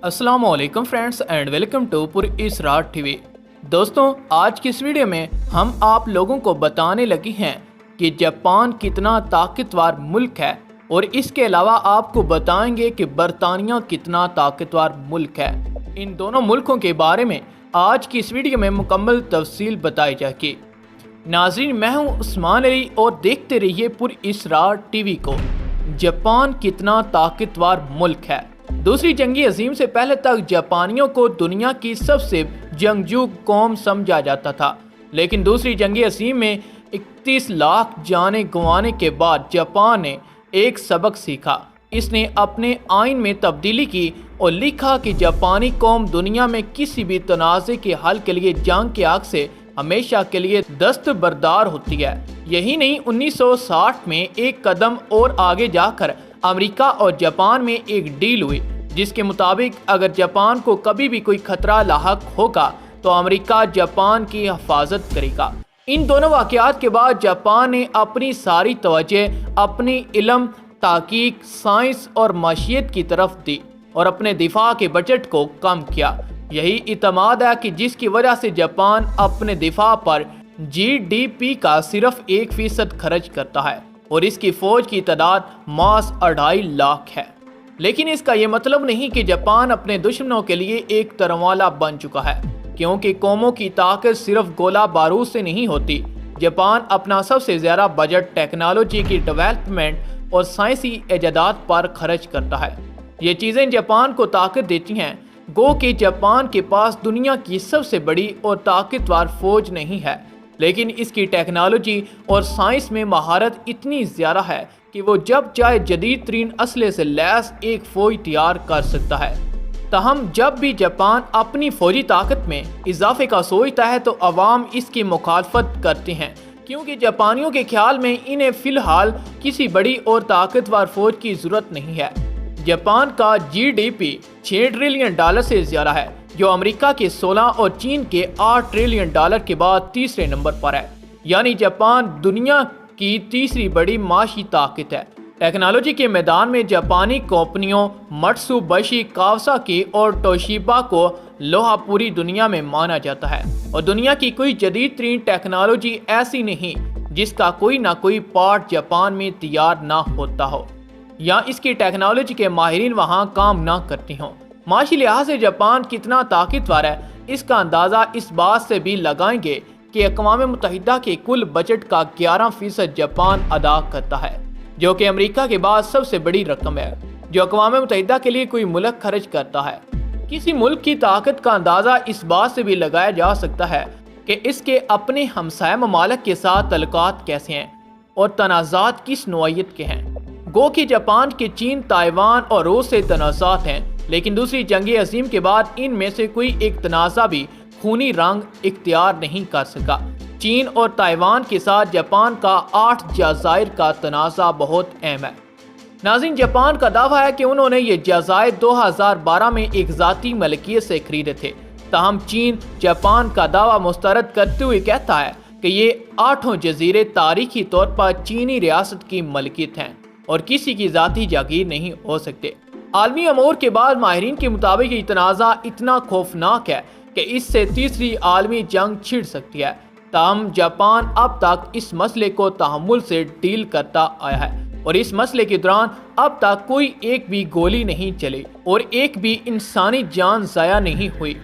अस्सलाम वालेकुम friends and welcome to पुर इसरार टीवी। दोस्तों, आज की इस वीडियो में हम आप लोगों को बताने लगे हैं कि जापान कितना ताकतवर मुल्क है और इसके अलावा आपको बताएंगे कि बरतानिया कितना ताकतवर मुल्क है। इन दोनों मुल्कों के बारे में आज की इस वीडियो में मुकम्मल तफसील बताई जाएगी। नाज़रीन, मैं हूँ उस्मान अली और देखते रहिए पुर इसरार टीवी को। जापान कितना ताकतवर मुल्क है। दूसरी जंगी अजीम से पहले तक जापानियों को दुनिया की सबसे जंगजू कौम समझा जाता था, लेकिन दूसरी जंगी अजीम में 31 लाख जाने गंवाने के बाद जापान ने एक सबक सीखा। इसने अपने आइन में तब्दीली की और लिखा कि जापानी कौम दुनिया में किसी भी तनाज़े के हल के लिए जंग के आग से हमेशा के लिए दस्तबरदार होती है। यही नहीं, 1960 में एक कदम और आगे जाकर अमेरिका और जापान में एक डील हुई, जिसके मुताबिक अगर जापान को कभी भी कोई खतरा लाहक होगा तो अमेरिका जापान की हिफाजत करेगा। इन दोनों वाक़यात के बाद जापान ने अपनी सारी तवज्जो अपनी इल्म, तहकीक, साइंस और माशियत की तरफ दी और अपने दिफा के बजट को कम किया। यही इतमाद है कि जिसकी वजह से जापान अपने दिफा पर GDP का सिर्फ 1% खर्च करता है और इसकी फौज की तादाद मास 2.5 लाख है। लेकिन इसका ये मतलब नहीं कि जापान अपने दुश्मनों के लिए एक तरवाला बन चुका है, क्योंकि कौमों की ताकत सिर्फ गोला बारूद से नहीं होती। जापान अपना सबसे ज़्यादा बजट टेक्नोलॉजी की डेवलपमेंट और साइंसी इजादात पर खर्च करता है। ये चीज़ें जापान को ताकत देती हैं। गो कि जापान के पास दुनिया की सबसे बड़ी और ताकतवर फौज नहीं है, लेकिन इसकी टेक्नोलॉजी और साइंस में महारत इतनी ज़्यादा है कि वो जब चाहे जदीद तरीन असले से लैस एक फौज तैयार कर सकता है। तहम जब भी जापान अपनी फौजी ताकत में इजाफे का सोचता है तो अवाम इसकी मुखालफत करते हैं, क्योंकि जापानियों के ख्याल में इन्हें फ़िलहाल किसी बड़ी और ताकतवर फौज की ज़रूरत नहीं है। जापान का GDP 6 ट्रिलियन डॉलर से ज़्यादा है, जो अमेरिका के 16 और चीन के 8 ट्रिलियन डॉलर के बाद तीसरे नंबर पर है। यानी जापान दुनिया की तीसरी बड़ी माशी ताकत है। टेक्नोलॉजी के मैदान में जापानी कंपनियों मत्सुबिशी, कावासाकी और तोशिबा को लोहा पूरी दुनिया में माना जाता है और दुनिया की कोई जदीद तरीन टेक्नोलॉजी ऐसी नहीं जिसका कोई ना कोई पार्ट जापान में तैयार ना होता हो या इसकी टेक्नोलॉजी के माहिरीन वहाँ काम ना करते हों। माशी लिहाज से जापान कितना ताकतवर है, इसका अंदाज़ा इस बात से भी लगाएंगे कि अक़वाम मुत्तहिदा के कुल बजट का 11% जापान अदा करता है, जो कि अमेरिका के बाद सबसे बड़ी रकम है जो अक़वाम मुत्तहिदा के लिए कोई मुल्क खर्च करता है। किसी मुल्क की ताकत का अंदाज़ा इस बात से भी लगाया जा सकता है कि इसके अपने हमसाया ममालिक के साथ तल्लुकात कैसे हैं और तनाज़ात किस नौइयत के हैं। गो कि जापान के चीन, ताइवान और रूस से तनाज़ात हैं, लेकिन दूसरी जंग अज़ीम के बाद इनमें से कोई एक तनाज़ा भी खूनी रंग इख्तियार नहीं कर सका। चीन और ताइवान के साथ जापान का 8 जज़ायर का तनाज़ा बहुत अहम है। नाज़रीन, जापान का दावा है कि उन्होंने ये जज़ायर 2012 में एक ज़ाती मलकियत से खरीदे थे। ताहम चीन जापान का दावा मुस्तरद करते हुए कहता है कि ये 8 जज़ीरे तारीखी तौर पर चीनी रियासत की मलकियत हैं और किसी की ज़ाती जागीर नहीं हो सकते। आलमी अमूर के बाद माहिरीन के मुताबिक ये तनाज़ा इतना खौफनाक है कि इससे तीसरी आलमी जंग छिड़ सकती है। ताहम जापान अब तक इस मसले को तहम्मुल से डील करता आया है और इस मसले के दौरान अब तक कोई एक भी गोली नहीं चली और एक भी इंसानी जान ज़ाया नहीं हुई।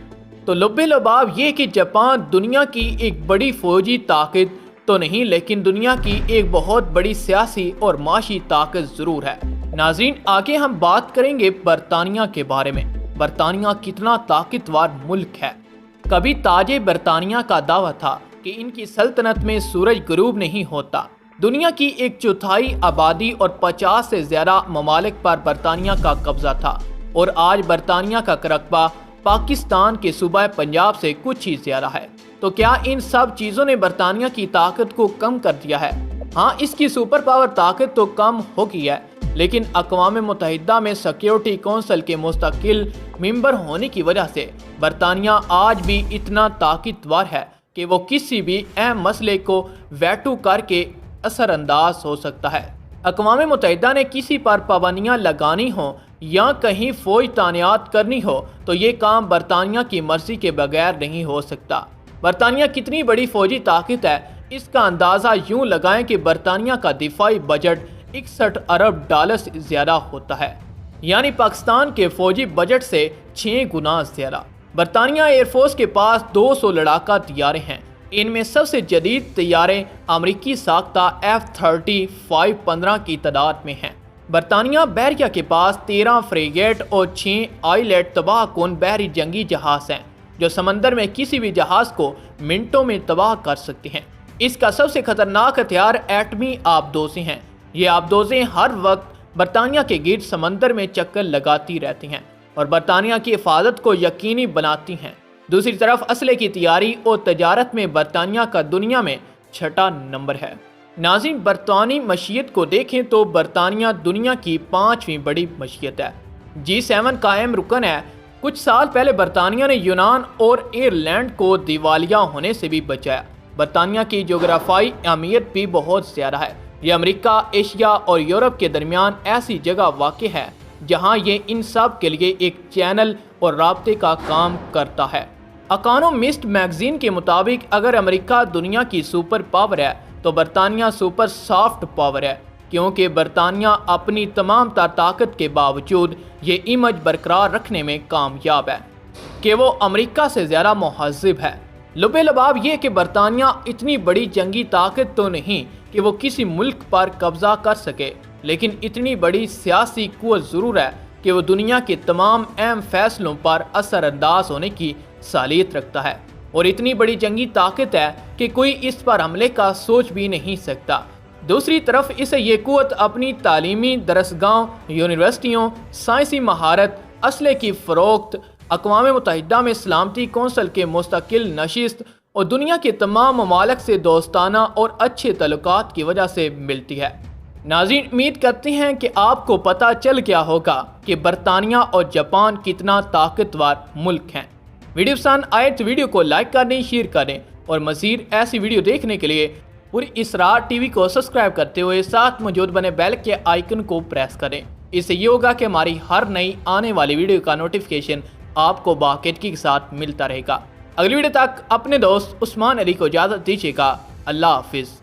तो लुब्बे लबाब ये कि जापान दुनिया की एक बड़ी फौजी ताकत तो नहीं, लेकिन दुनिया की एक बहुत बड़ी सियासी और माशी ताकत ज़रूर है। नाज़रीन, आगे हम बात करेंगे बरतानिया के बारे में। बरतानिया कितना ताकतवर मुल्क है। कभी ताजे बरतानिया का दावा था कि इनकी सल्तनत में सूरज गुरूब नहीं होता। दुनिया की 1/4 आबादी और 50 से ज़्यादा ममालिक पर बरतानिया का कब्जा था और आज बरतानिया का रकबा पाकिस्तान के सूबा पंजाब से कुछ ही ज़्यादा है। तो क्या इन सब चीज़ों ने बरतानिया की ताकत को कम कर दिया है? हाँ, इसकी सुपर पावर ताकत तो कम हो गई है, लेकिन अक़वाम मुत्तहिदा में सिक्योरिटी कौंसिल के मुस्तकिल मेंबर होने की वजह से बरतानिया आज भी इतना ताकतवर है कि वो किसी भी अहम मसले को वेटो करके असरअंदाज हो सकता है। अक़वाम मुत्तहिदा ने किसी पर पाबंदियाँ लगानी हो یا کہیں فوج تعینات کرنی ہو تو یہ کام برطانیہ کی مرضی کے بغیر نہیں ہو سکتا۔ برطانیہ کتنی بڑی فوجی طاقت ہے، اس کا اندازہ یوں لگائیں کہ برطانیہ کا دفاعی بجٹ 61 ارب ڈالر سے زیادہ ہوتا ہے، یعنی پاکستان کے فوجی بجٹ سے 6 گنا زیادہ۔ برطانیہ ایئر فورس کے پاس 200 لڑاکا طیارے ہیں، ان میں سب سے جدید طیارے امریکی ساختہ F-35-15 کی تعداد میں ہیں۔ برطانیہ بحریہ کے پاس 13 فریگیٹ اور 6 آئلٹ تباہ کن بحری جنگی جہاز ہیں جو سمندر میں کسی بھی جہاز کو منٹوں میں تباہ کر سکتے ہیں۔ اس کا سب سے خطرناک ہتھیار ایٹمی آبدوزیں ہیں۔ یہ آبدوزیں ہر وقت برطانیہ کے گرد سمندر میں چکر لگاتی رہتی ہیں اور برطانیہ کی حفاظت کو یقینی بناتی ہیں۔ دوسری طرف اسلحے کی تیاری اور تجارت میں برطانیہ کا دنیا میں 6واں نمبر ہے۔ ناظرین، برطانوی معیشت کو دیکھیں تو برطانیہ دنیا کی 5ویں بڑی معیشت ہے، G7 کا اہم رکن ہے۔ کچھ سال پہلے برطانیہ نے یونان اور ایئرلینڈ کو دیوالیہ ہونے سے بھی بچایا۔ برطانیہ کی جغرافیائی اہمیت بھی بہت زیادہ ہے۔ یہ امریکہ، ایشیا اور یورپ کے درمیان ایسی جگہ واقع ہے جہاں یہ ان سب کے لیے ایک چینل اور رابطے کا کام کرتا ہے۔ اکانومسٹ میگزین کے مطابق اگر امریکہ دنیا کی سپر پاور ہے تو برطانیہ سپر سافٹ پاور ہے، کیونکہ برطانیہ اپنی تمام تر طاقت کے باوجود یہ امیج برقرار رکھنے میں کامیاب ہے کہ وہ امریکہ سے زیادہ مہذب ہے۔ لب لباب یہ کہ برطانیہ اتنی بڑی جنگی طاقت تو نہیں کہ وہ کسی ملک پر قبضہ کر سکے، لیکن اتنی بڑی سیاسی قوت ضرور ہے کہ وہ دنیا کے تمام اہم فیصلوں پر اثر انداز ہونے کی صلاحیت رکھتا ہے، اور اتنی بڑی جنگی طاقت ہے کہ کوئی اس پر حملے کا سوچ بھی نہیں سکتا۔ دوسری طرف اسے یہ قوت اپنی تعلیمی درسگاہوں، یونیورسٹیوں، سائنسی مہارت، اسلحے کی فروخت، اقوام متحدہ میں سلامتی کونسل کے مستقل نشست اور دنیا کے تمام ممالک سے دوستانہ اور اچھے تعلقات کی وجہ سے ملتی ہے۔ ناظرین، امید کرتے ہیں کہ آپ کو پتہ چل گیا ہوگا کہ برطانیہ اور جاپان کتنا طاقتور ملک ہیں۔ ویڈیو پسند آئے تو ویڈیو کو لائک کر دیں، شیئر کر دیں اور مزید ایسی ویڈیو دیکھنے کے لیے پوری اسرار ٹی وی کو سبسکرائب کرتے ہوئے ساتھ موجود بنے بیل کے آئیکن کو پریس کریں۔ اس سے یہ ہوگا کہ ہماری ہر نئی آنے والی ویڈیو کا نوٹیفیکیشن آپ کو باقاعدگی کے ساتھ ملتا رہے گا۔ اگلی ویڈیو تک اپنے دوست عثمان علی کو اجازت دیجیے گا۔ اللہ حافظ۔